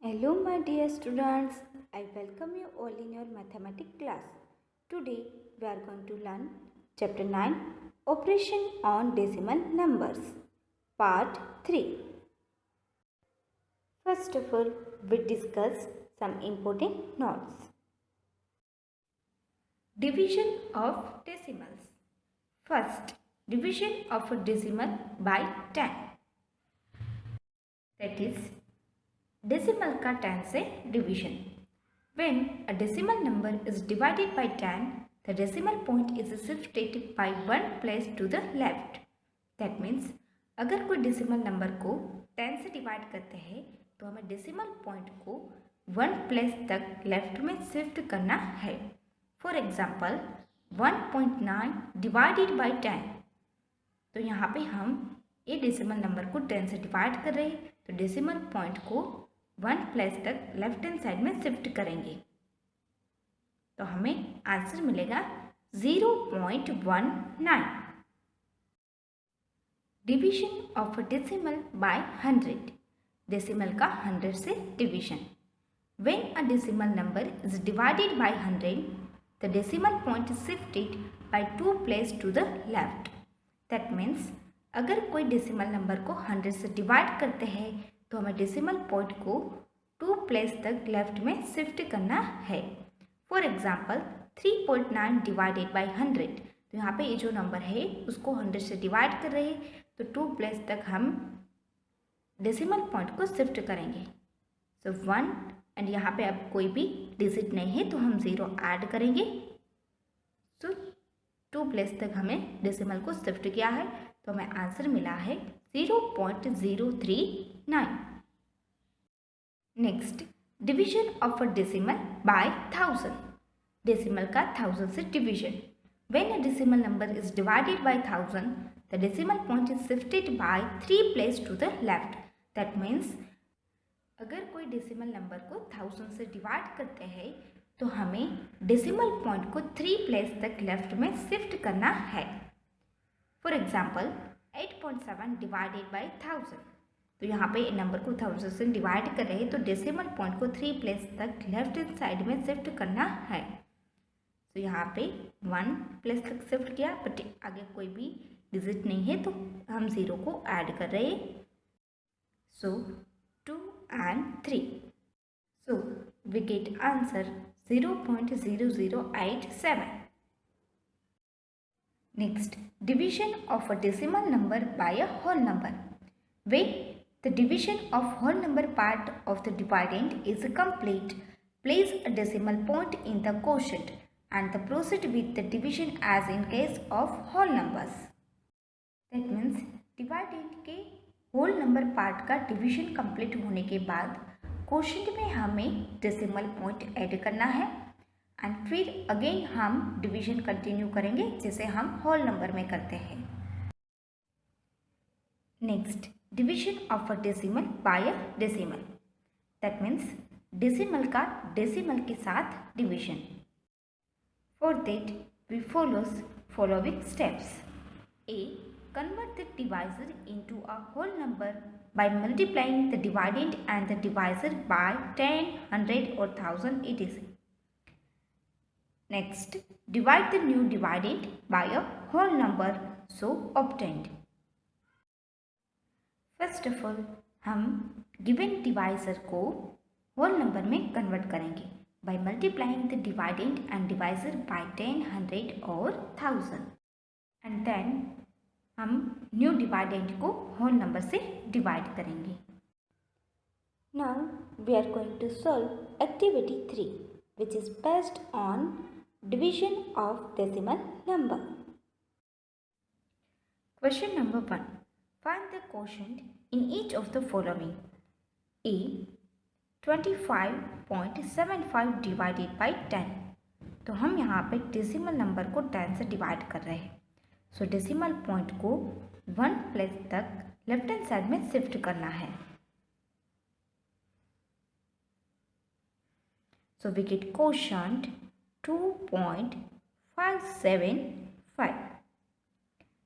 Hello my dear students, I welcome you all in your mathematics class. Today we are going to learn chapter 9 Operation on Decimal Numbers part 3. First of all, we discuss some important notes. Division of decimals. First, division of a decimal by 10. That is decimal का 10 से division. When a decimal number is divided by 10, the decimal point is shifted by one place to the left. That means अगर कोई decimal number को 10 से divide करते हैं तो हमें डेसिमल पॉइंट को वन प्लेस तक लेफ्ट में शिफ्ट करना है. For example 1.9 divided by 10. तो यहाँ पे हम ये डेसिमल नंबर को 10 से डिवाइड कर रहे हैं तो डेसिमल पॉइंट को वन प्लेस तक लेफ्ट हैंड साइड में शिफ्ट करेंगे तो हमें आंसर मिलेगा 0.19. Division of decimal by 100. Decimal का 100 से division. When a decimal number is divided by 100, the decimal point is shifted by 2 place to the left. That means अगर कोई डेसिमल नंबर को 100 से डिवाइड करते हैं तो हमें डेसिमल पॉइंट को 2 प्लेस तक लेफ्ट में शिफ्ट करना है. For example 3.9 divided by 100. तो यहाँ पे ये जो नंबर है उसको 100 से डिवाइड कर रहे हैं तो 2 प्लेस तक हम डेसिमल पॉइंट को शिफ्ट करेंगे. सो 1 एंड यहाँ पे अब कोई भी डिजिट नहीं है तो हम 0 ऐड करेंगे. सो 2 प्लेस तक हमें डेसिमल को शिफ्ट किया है तो हमें आंसर मिला है 0.039. Next, division of a decimal by 1000. Decimal का 1000 से division. When a decimal number is divided by 1000, the decimal point is shifted by 3 place to the left. That means अगर कोई डेसिमल नंबर को 1000 से डिवाइड करते हैं तो हमें डेसिमल पॉइंट को 3 प्लेस तक लेफ्ट में शिफ्ट करना है. For example 8.7 divided by 1000. तो यहाँ पे नंबर को 1000 से डिवाइड कर रहे हैं तो डेसिमल पॉइंट को 3 प्लेस तक लेफ्ट हैंड साइड में शिफ्ट करना है. तो यहाँ पे 1 प्लेस तक शिफ्ट किया बट आगे कोई भी डिजिट नहीं है तो हम 0 को ऐड कर रहे हैं. सो 2 and 3. So we get answer 0.0087. Next, division of a decimal number by a whole number. When the division of whole number part of the dividend is complete, place a decimal point in the quotient and proceed with the division as in case of whole numbers. That means dividend के whole number part का division complete होने के बाद quotient में हमें decimal point add करना है and फिर अगेन हम डिवीजन कंटिन्यू करेंगे जैसे हम होल नंबर में करते हैं. Next, division of a decimal by a decimal. That means decimal का डेसिमल के साथ division. For that we following steps. A, convert the divisor into a whole number by multiplying the dividend and the divisor by 10, 100 or 1000 etc. Next, divide the new dividend by a whole number so obtained. First of all, हम given divisor को whole number में convert करेंगे by multiplying the dividend and divisor by 10, 100 or 1000. And then हम new dividend को whole number से divide करेंगे. Now we are going to solve activity 3, which is based on division of decimal number. Question number 1. Find the quotient in each of the following. A, 25.75 divided by 10. तो हम यहाँ पे decimal number को 10 से divide कर रहे हैं. सो decimal point को 1 प्लेस तक लेफ्ट हैंड साइड में शिफ्ट करना है. So we get quotient 2.575.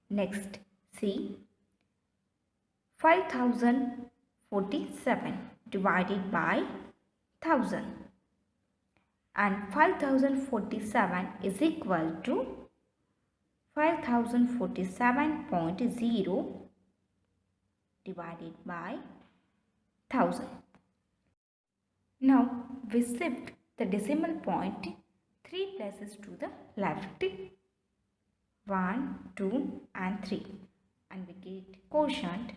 Next, C, 5047 divided by 1000, and 5047 is equal to 5047.0 divided by 1000. Now we shift the decimal point 3 places to the left, 1, 2 and 3, and we get quotient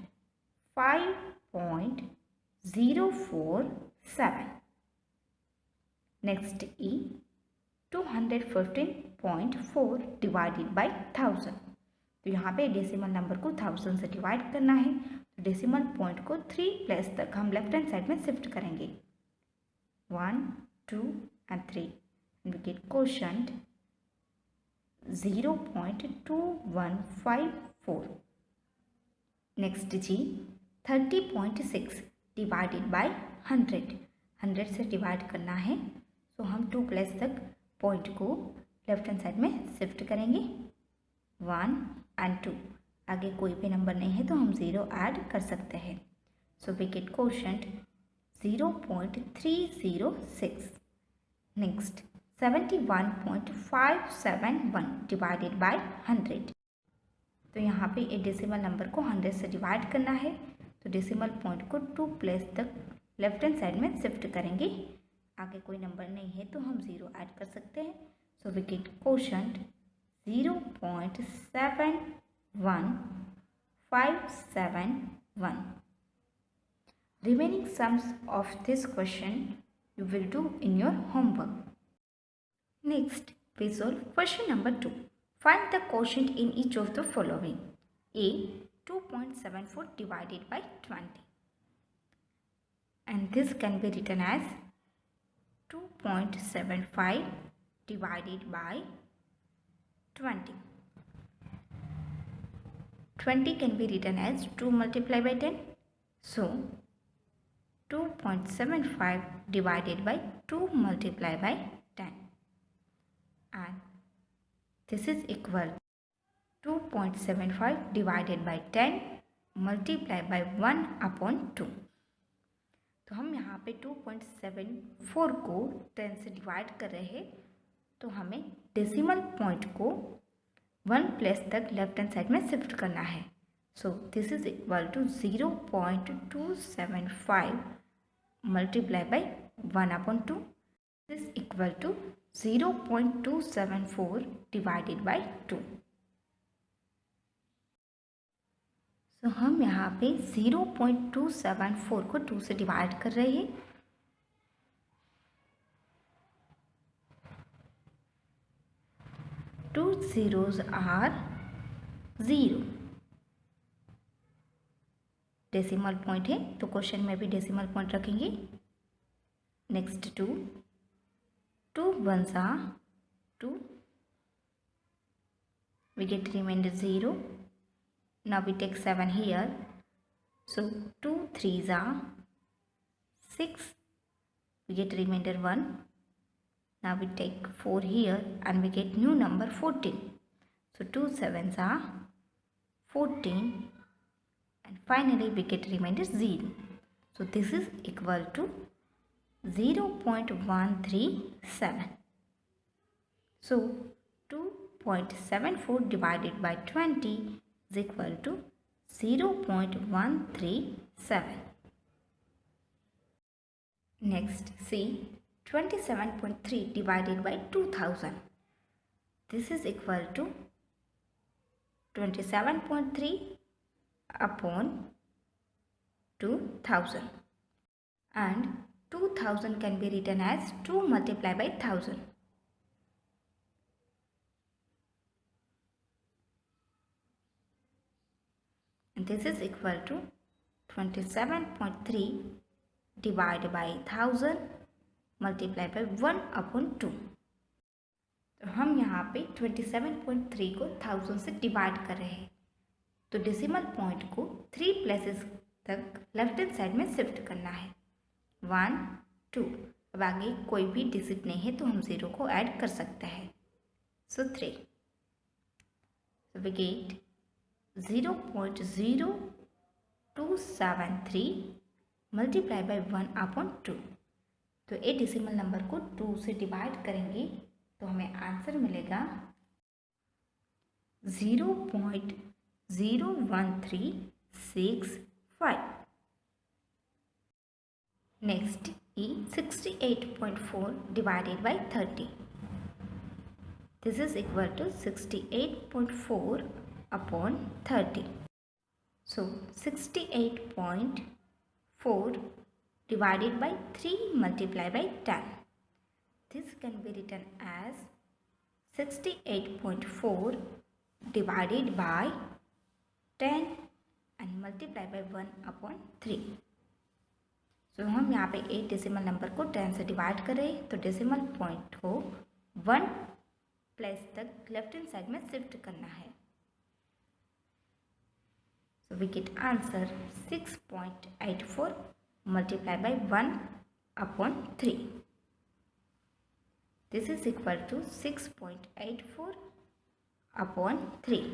5.047. Next E, 215.4 divided by 1000. तो यहाँ पे decimal number को 1000 से divide करना है, तो decimal point को 3 place तक हम लेफ्ट हैंड साइड में शिफ्ट करेंगे, 1, 2 and 3, and we get quotient 0.2154. Next G, 30.6 divided by 100 से डिवाइड करना है, तो हम 2 प्लेस तक पॉइंट को लेफ्ट हैंड साइड में शिफ्ट करेंगे, 1 and 2. आगे कोई भी नंबर नहीं है तो हम 0 ऐड कर सकते हैं, so we get quotient 0.306. Next 71.571 divided by 100. तो यहाँ पे एक डेसिमल नंबर को 100 से डिवाइड करना है, तो डेसिमल पॉइंट को 2 प्लेस तक लेफ्ट हैंड साइड में शिफ्ट करेंगे, आगे कोई नंबर नहीं है तो हम 0 ऐड कर सकते हैं, so we get quotient 0.71571. Remaining sums of this question you will do in your homework. Next, we solve question number 2. Find the quotient in each of the following. A, 2.74 divided by 20. And this can be written as 2.75 divided by 20. 20 can be written as 2 multiplied by 10. So, 2.75 divided by 2 multiplied by 10. And this is equal to 2.75 divided by 10 multiplied by 1 upon 2. तो हम यहाँ पे 2.74 को 10 से divide कर रहे हैं, तो हमें डेसिमल पॉइंट को 1 प्लेस तक लेफ्ट हैंड साइड में शिफ्ट करना है, so this is equal to 0.275 multiplied by 1 upon 2. This is equal to 0.274 divided by 2. So हम यहाँ पे 0.274 को 2 से डिवाइड कर रहे हैं, two zeros are 0. Decimal point है तो क्वेश्चन में भी डेसिमल पॉइंट रखेंगे. Next 2 ones are 2, we get remainder 0. Now we take 7 here, so 2 3s are 6, we get remainder 1. Now we take 4 here and we get new number 14, so 2 7s are 14, and finally we get remainder 0. So this is equal to 0.137. So 2.74 divided by 20 is equal to 0.137. Next, see 27.3 divided by 2000. This is equal to 27.3 upon 2000, and 2000 can be written as 2 multiplied by 1000. And this is equal to 27.3 divided by 1000 multiplied by 1 upon 2. तो हम यहाँ पे 27.3 को 1000 से divide कर रहे हैं, तो डेसिमल पॉइंट को 3 प्लेसेस तक लेफ्ट हैंड साइड में शिफ्ट करना है, 1 2. अब आगे कोई भी डिजिट नहीं है तो हम 0 को ऐड कर सकते हैं, सो 3. So we get 0.0273 multiplied by 1 upon 2. तो ए डेसिमल नंबर को 2 से डिवाइड करेंगे तो हमें आंसर मिलेगा 0.01365। Next E 68.4 divided by 30. This is equal to 68.4 upon 30. So 68.4 divided by 3 multiplied by 10. This can be written as 68.4 divided by 10 and multiplied by 1 upon 3. So हम यहाँ पे 8 डेसिमल नंबर को 10 से डिवाइड कर रहे हैं तो डेसिमल पॉइंट को 1 प्लेस तक लेफ्ट हैंड साइड में शिफ्ट करना है. So we get answer 6.84 multiplied by 1 upon 3. This is equal to 6.84 upon 3.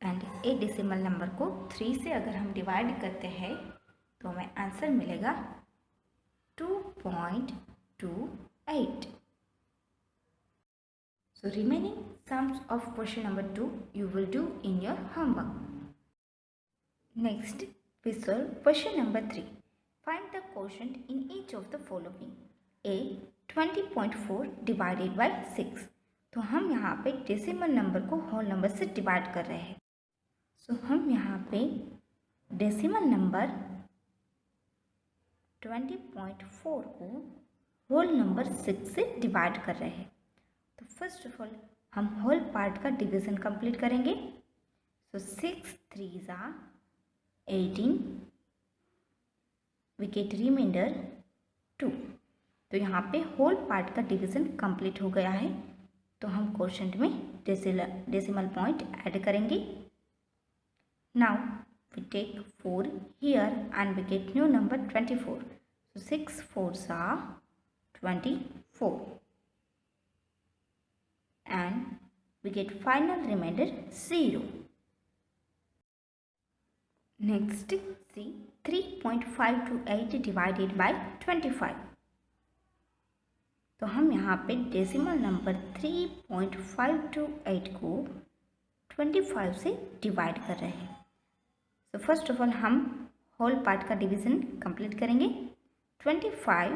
And 8 decimal number को 3 से अगर हम डिवाइड करते हैं तो हमें आंसर मिलेगा 2.28. So remaining sums of question number 2 you will do in your homework. Next we solve question number 3. Find the quotient in each of the following. A 20.4 divided by 6. तो हम यहाँ पे डेसिमल नंबर को whole number से divide कर रहे हैं. So हम यहाँ पे डेसिमल नंबर 20.4 को होल नंबर 6 से डिवाइड कर रहे हैं. तो फर्स्ट ऑफ ऑल हम होल पार्ट का डिवीजन कंप्लीट करेंगे. So 6 3s are 18. We get remainder 2. तो यहाँ पे होल पार्ट का डिवीजन कंप्लीट हो गया है. तो हम क्वोशंट में डेसिमल पॉइंट ऐड करेंगे. Now we take 4 here and we get new number 24. So 6 4s are 24 and we get final remainder 0. Next see 3.528 divided by 25. तो हम यहाँ पे डेसिमल नंबर 3.528 को 25 से डिवाइड कर रहे हैं. तो फर्स्ट ऑफ ऑल हम होल पार्ट का डिवीजन कंप्लीट करेंगे. 25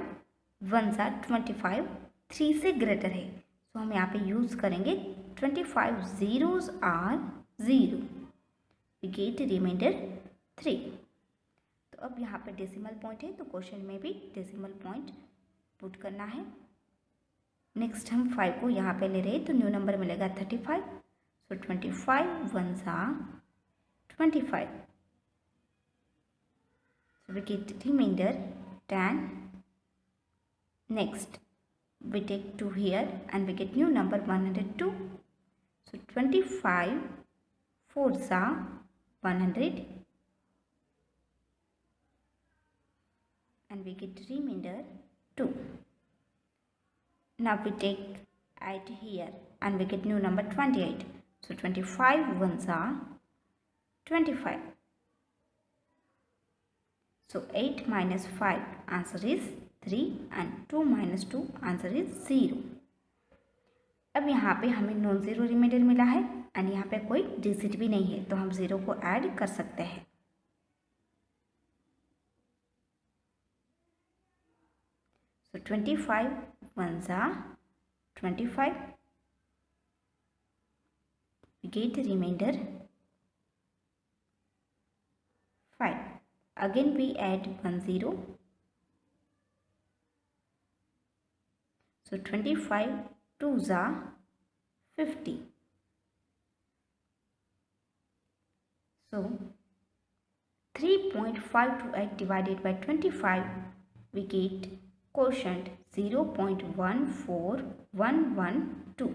1s are 25 3 से ग्रेटर है. तो हम यहाँ पे यूज़ करेंगे 25 zeros are 0. We get remainder 3. तो अब यहाँ पे डेसिमल पॉइंट है तो क्वेश्चन में भी डेसिमल पॉइंट पुट करना है. नेक्स्ट हम 5 को यहाँ पे ले रहे हैं तो न्यू नंबर मिलेगा 35. सो 25 1s are 25. So we get remainder 10. Next we take 2 here and we get new number 102. So 25 4s are 100 and we get remainder 2. Now we take 8 here and we get new number 28. So 25 1s are 25. So 8 minus 5 answer is 3 and 2 minus 2 answer is 0. अब यहाँ पे हमें non zero reminder मिला है and यहाँ पे कोई digit भी नहीं है तो हम ज़ीरो को ऐड कर सकते हैं. So 25 1s are 25. We get remainder 5. Again we add 1 0. So 25 2s are 50. So 3.528 divided by 25 we get quotient 0.14112.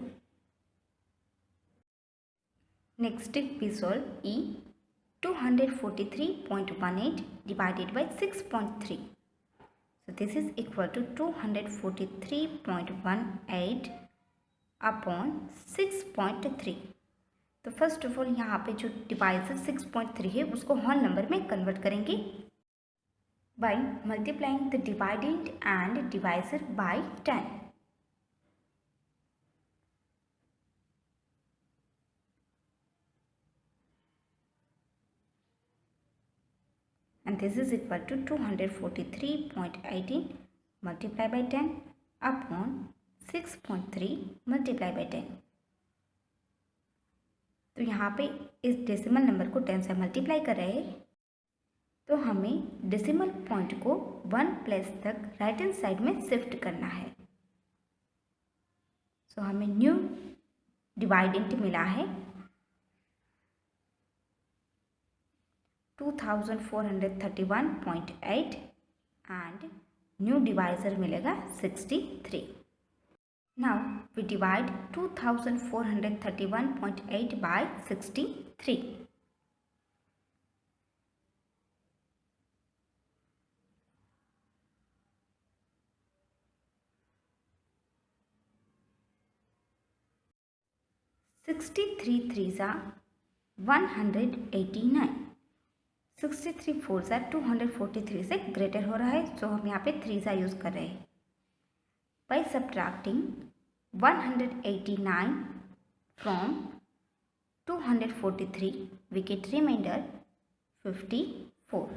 Next we solve E 243.18 divided by 6.3. So this is equal to 243.18 upon 6.3. तो first of all यहाँ पे जो device 6.3 है उसको whole number में convert करेंगे. by multiplying the dividend and divisor by 10. And this is equal to 243.18 multiplied by 10 upon 6.3 multiplied by 10. तो यहाँ पे इस डेसिमल नंबर को 10 से मल्टीप्लाई कर रहे हैं, तो हमें डेसिमल पॉइंट को 1 प्लेस तक राइट हैंड साइड में शिफ्ट करना है. सो हमें न्यू डिवाइडेंट मिला है 2431.8 एंड न्यू डिवाइजर मिलेगा 63. Now we divide 2431.8 by 63. Sixty-three threes are 189. 63 fours है 243 से ग्रेटर हो रहा है, सो हम यहाँ पे थ्रीज़ा यूज़ कर रहे हैं. By subtracting 189 from 243 we get remainder 54.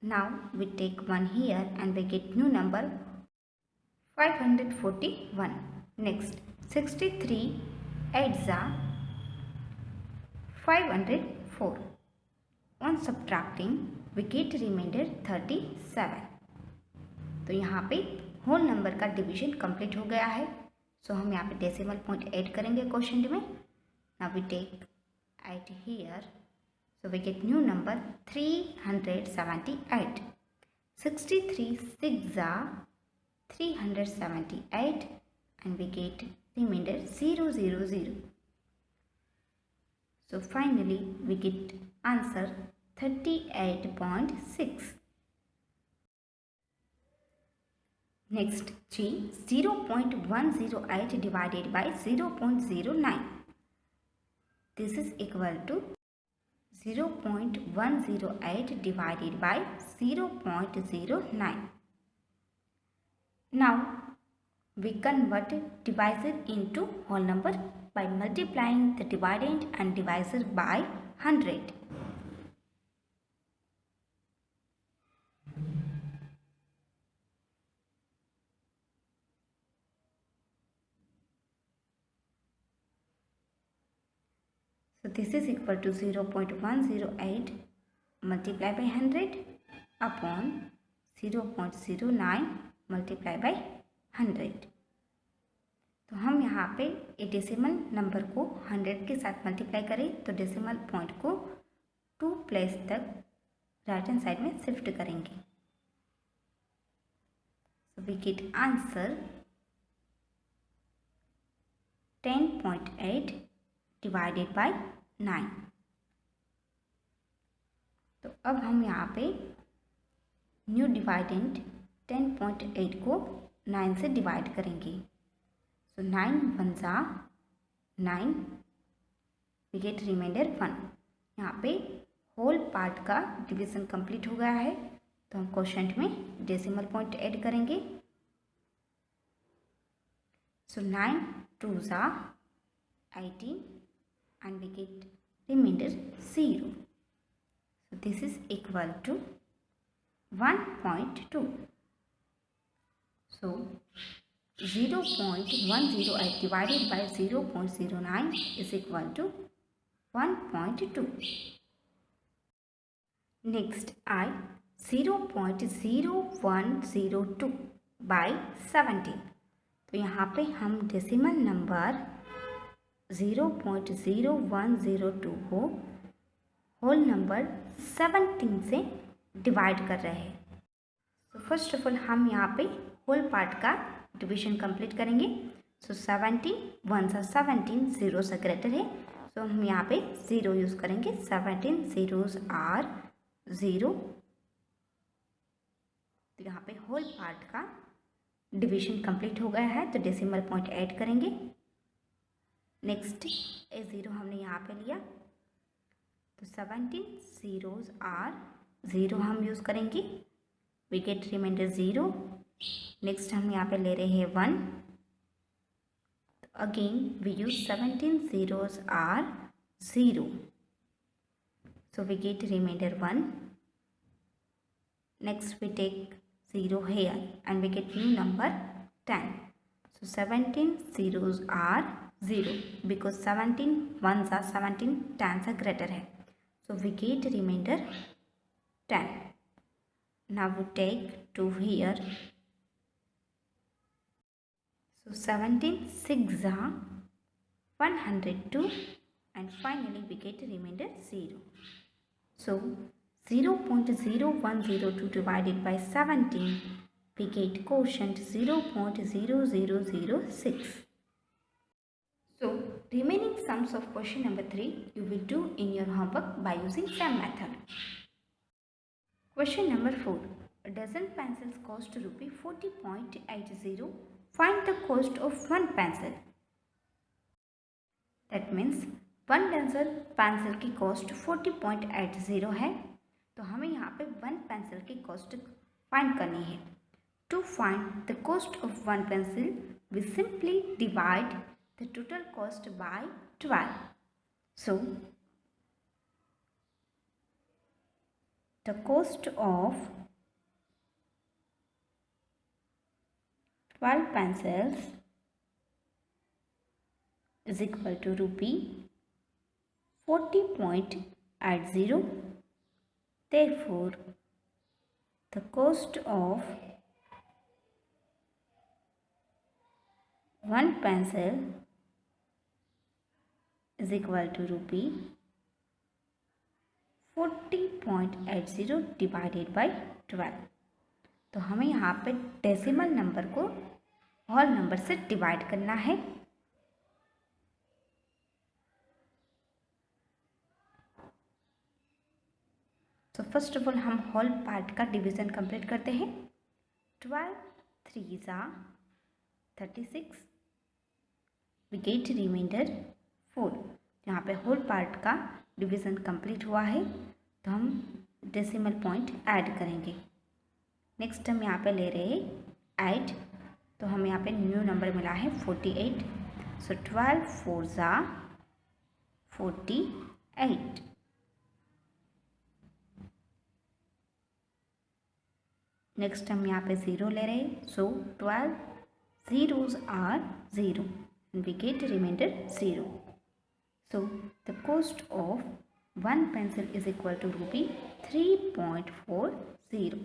Now we take 1 here and we get new number 541. Next 63 8s are 504. On subtracting we get remainder 37. तो यहाँ पे होल नंबर का डिवीजन कंप्लीट हो गया है. सो हम यहाँ पे डेसिमल पॉइंट ऐड करेंगे क्वोशंट में. Now we take 8 here, so we get new number 378. 63 6s are 378 and we get remainder 000. So finally we get answer 38.6. Next G, 0.108 divided by 0.09. This is equal to 0.108 divided by 0.09. Now we convert divisor into whole number by multiplying the dividend and divisor by 100. So this is equal to 0.108 multiplied by 100 upon 0.09 multiplied by 100. तो हम यहाँ पे एक decimal number को 100 के साथ multiply करें तो डेसिमल पॉइंट को 2 प्लेस तक राइट हैंड साइड में शिफ्ट करेंगे. So we get answer 10.8 divided by 9. तो अब हम यहाँ पे न्यू डिवाइडेंट 10.8 को 9 से डिवाइड करेंगे. So 9 1s are 9, we get reminder 1. यहाँ पे होल पार्ट का डिवीजन कंप्लीट हो गया है, तो हम क्वोशंट में डेसिमल पॉइंट ऐड करेंगे. So 9 2s are 18 and we get remainder 0. So this is equal to 1.2. So 0.108 divided by 0.09 is equal to 1.2. Next I 0.0102 by 17. तो यहाँ पे हम डेसिमल नंबर 0.0102 को होल नंबर 17 से डिवाइड कर रहे हैं. तो फर्स्ट ऑफ ऑल हम यहाँ पे होल पार्ट का डिवीजन कंप्लीट करेंगे. सो 17 1s are 17, 0 से ग्रेटर है, सो हम यहाँ पे 0 यूज़ करेंगे. 17 zeros are 0. तो यहाँ पे होल पार्ट का डिवीजन कंप्लीट हो गया है, तो डेसिमल पॉइंट ऐड करेंगे. नेक्स्ट A0 हमने यहाँ पे लिया, तो 17 zeros are 0 हम यूज़ करेंगे. we get remainder 0. नेक्स्ट हम यहाँ पे ले रहे हैं 1. Again we use 17 zeros are 0. So we get remainder 1. Next we take 0 here and we get new number 10. So 17 zeros are 0 because 17 ones are 17 tens are greater है. So we get remainder 10. Now we take 2 here. So 17 6 are 102 and finally we get remainder 0. So 0.0102 divided by 17, we get quotient 0.0006. So remaining sums of question number 3 you will do in your homework by using same method. Question number 4. A dozen pencils cost rupee 40.80. Find the cost of one pencil. That means one dozen pencil की cost 40.80 है. तो हमें यहाँ पे one pencil की cost find करनी है. To find the cost of one pencil we simply divide the total cost by 12. So the cost of 12 pencils is equal to rupee 40.80. Therefore, the cost of one pencil is equal to rupee 40.80 divided by 12. तो हमें यहाँ पे decimal number को whole number से divide करना है. तो first of all हम होल पार्ट का डिवीजन कंप्लीट करते हैं. 12 3s are 36. We get reminder 4. यहाँ पे होल पार्ट का डिवीजन कंप्लीट हुआ है तो हम डेसिमल पॉइंट ऐड करेंगे. नेक्स्ट हम यहाँ पे ले रहे हैं 8. तो हमें यहाँ पे न्यू नंबर मिला है 48. सो 12 4s are 48. नेक्स्ट हम यहाँ पे 0 ले रहे हैं. सो 12 zeros are 0 and we get remainder 0. So the cost of one pencil is equal to rupee 3.40.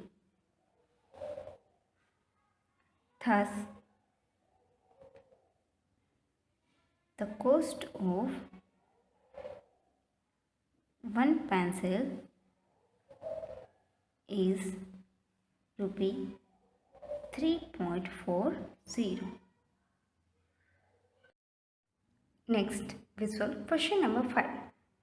Thus the cost of one pencil is rupee 3.40. Next, we solve question number 5.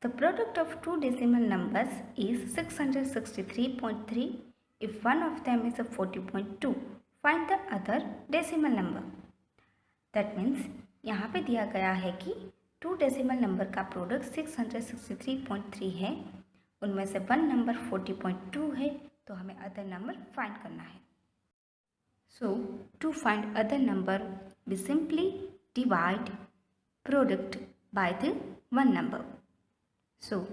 The product of two decimal numbers is 663.3 if one of them is a 40.2. Find the other decimal number. That means यहाँ पे दिया गया है कि to decimal number का product 663.3 है, उनमें से वन नंबर 40.2 है, तो हमें अदर नंबर फाइंड करना है. So to find other number we simply divide product by the one number. So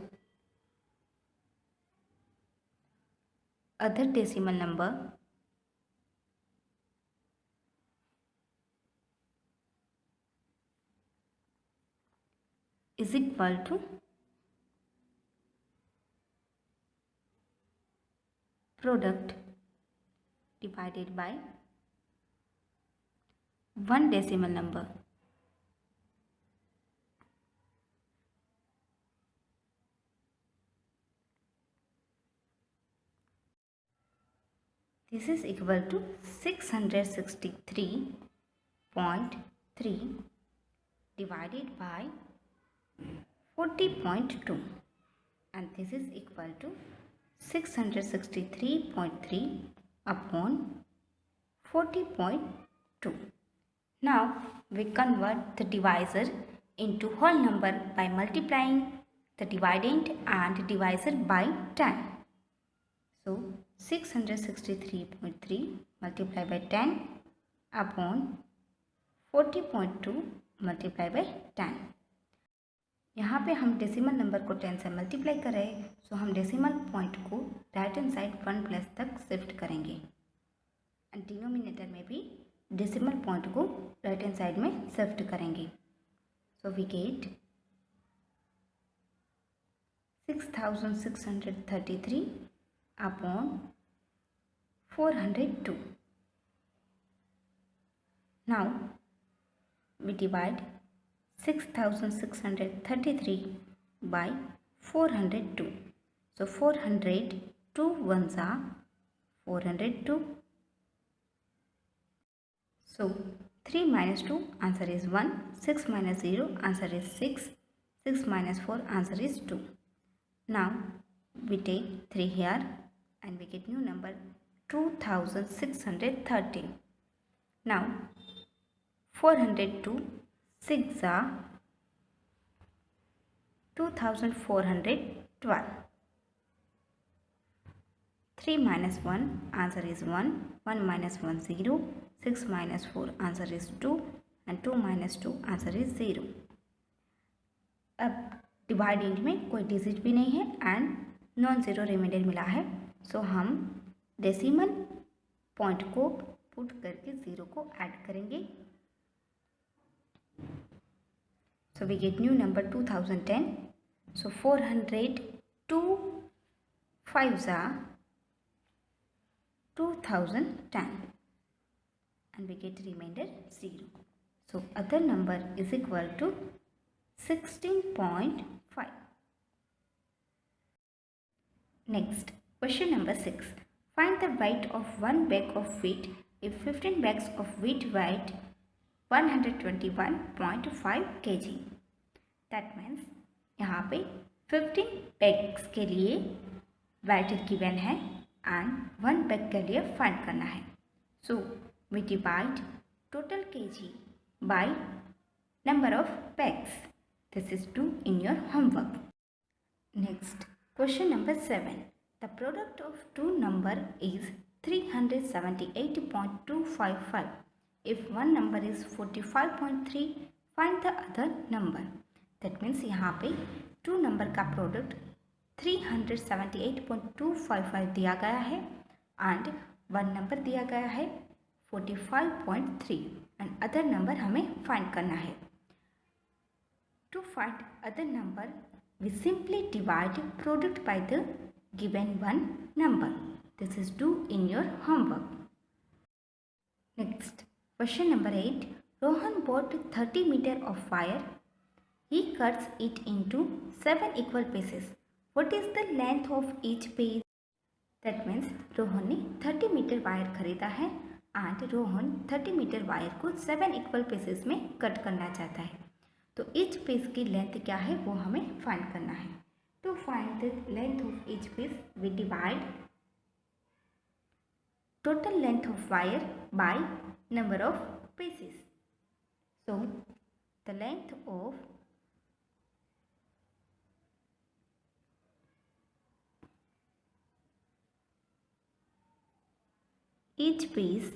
other decimal number is equal to product divided by one decimal number. This is equal to 663.3 divided by 40.2 and this is equal to 663.3 upon 40.2. Now we convert the divisor into whole number by multiplying the dividend and divisor by 10. So 663.3 multiplied by 10 upon 40.2 multiplied by 10। यहाँ पे हम decimal number को 10 से multiply कर रहे हैं, so हम decimal point को राइट हैंड साइड 1 प्लस तक शिफ्ट करेंगे एंड डिनोमिनेटर में भी डेसिमल पॉइंट को राइट हैंड साइड में शिफ्ट करेंगे। So we get 6633 upon 402। Now we divide 6633 by 402. So 402 ones are 402. So 3 minus 2 answer is 1. 6 minus 0 answer is 6. 6 minus 4 answer is 2. Now we take 3 here and we get new number 2630. Now 402 6 are 2412. 3 minus 1 answer is 1. 1 minus 1 0. 6 minus 4 answer is 2 and 2 minus 2 answer is 0. अब dividend में कोई digit भी नहीं है and non zero reminder मिला है, so हम decimal point को पुट करके ज़ीरो को ऐड करेंगे। So we get new number 2010. So 402 5s are 2010 and we get remainder 0. So other number is equal to 16.5. Next, question number 6. Find the weight of one bag of wheat if 15 bags of wheat weigh 121.5 kg. That means यहाँ पे 15 bags के लिए weight given है and 1 bag के लिए find करना है। So we divide total kg by number of bags. This is do in your homework. Next, question number 7. The product of two number is 378.255. If one number is 45.3, find the other number. That means यहाँ पे to number का product 378.255 दिया गया है and one number दिया गया है 45.3 and other number हमें फाइंड करना है। To find other number we simply divide product by the given one number. This is due in your homework. Next. Question number 8. Rohan bought 30 meters of wire. He cuts it into 7 equal pieces. What is the length of each piece? That means Rohan ने 30 metre wire खरीदा है and Rohan 30 metre wire को 7 equal pieces में cut करना चाहता है। तो each piece की लेंथ क्या है वो हमें फाइंड करना है। To find the length of each piece we divide total length of wire by number of pieces. So the length of each piece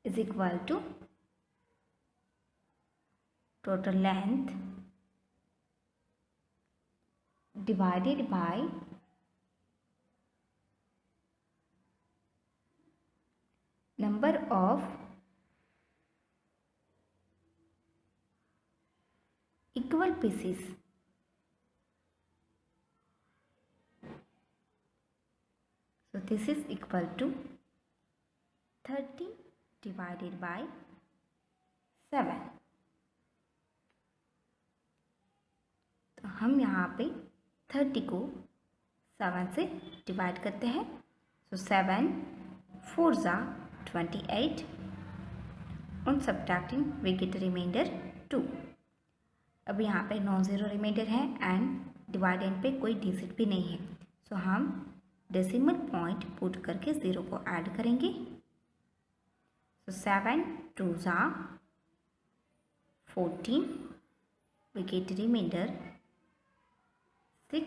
is equal to total length divided by number of equal pieces. So this is equal to 30 divided by 7. तो हम यहाँ पे 30 को 7 से divide करते हैं। सो 7 4s are 28. On subtracting we get remainder 2. अब यहाँ पे नॉन ज़ीरो रिमाइंडर है एंड डिवाइडेंड पे कोई डिजिट भी नहीं है, सो हम डेसिमल पॉइंट पुट करके ज़ीरो को ऐड करेंगे। सो 7 2s are 14. We get remainder 6.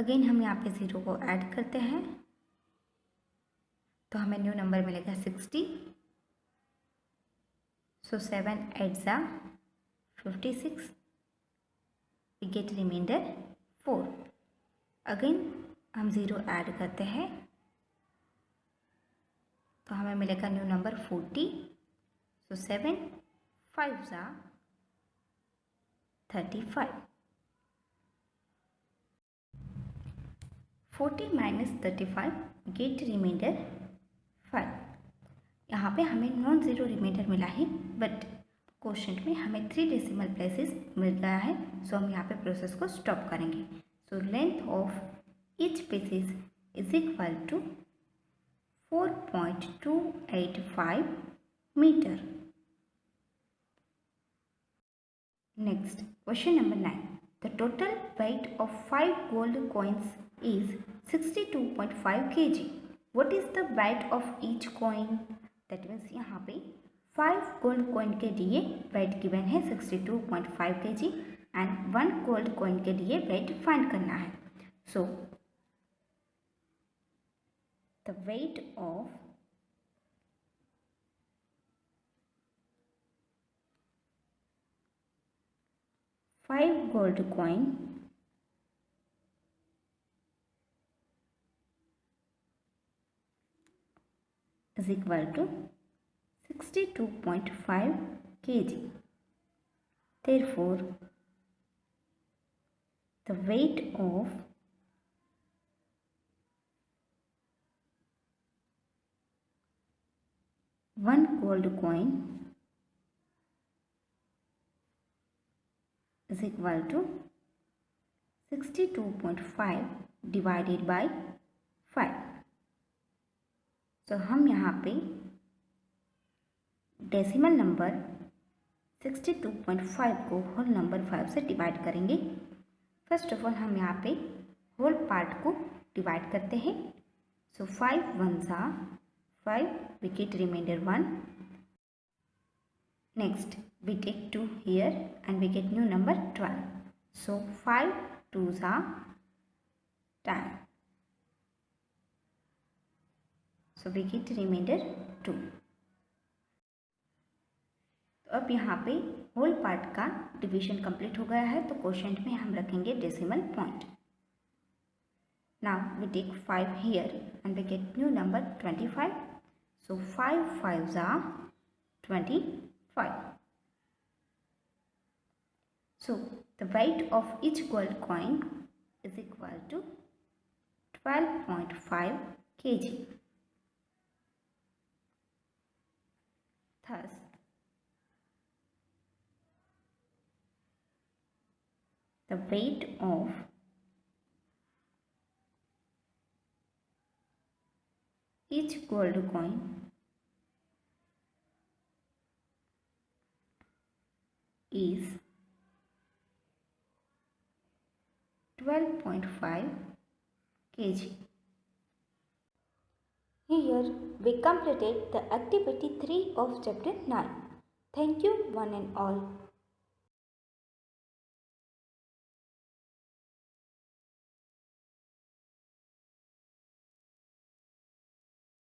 Again हम यहाँ पे 0 को ऐड करते हैं तो हमें न्यू नंबर मिलेगा 60. So 7 8s are 56. We get remainder 4. Again हम 0 ऐड करते हैं तो हमें मिलेगा new number 40. So 7 5s are 35. 40 minus 35 get remainder 5. यहाँ पे हमें नॉन ज़ीरो रिमाइंडर मिला है बट क्वेश्चन में हमें 3 डेसिमल प्लेसेस मिल गया है. सो हम यहाँ पे प्रोसेस को स्टॉप करेंगे. So length of each places is equal to 4.285 metre. Next question number 9. The total weight of 5 gold coins is 62.5 kg. What is the weight of each coin? That means यहाँ पे 5 gold coin के लिए weight given है 62.5 kg and 1 gold coin के लिए weight find करना है. So the wait of 5 gold coin is equal to 62.5 kg. Therefore, the weight of one gold coin is equal to 62.5 divided by 5. तो हम यहाँ पे डेसिमल नंबर 62.5 को होल नंबर 5 से डिवाइड करेंगे. फर्स्ट ऑफ ऑल हम यहाँ पे होल पार्ट को डिवाइड करते हैं. सो 5 1s are 5, we get remainder 1. Next we take 2 here and we get new number 12. So 5 2s are 10. So we get remainder 2. तो अब यहाँ पे होल पार्ट का डिवीजन कंप्लीट हो गया है तो क्वोशिएंट में हम रखेंगे decimal point. Now we take 5 here and we get new number 25. So 5 5s are 25. So the weight of each gold coin is equal to 12.5 kg. Thus, the weight of each gold coin is 12.5 kg. Here we completed the activity 3 of chapter 9. Thank you one and all.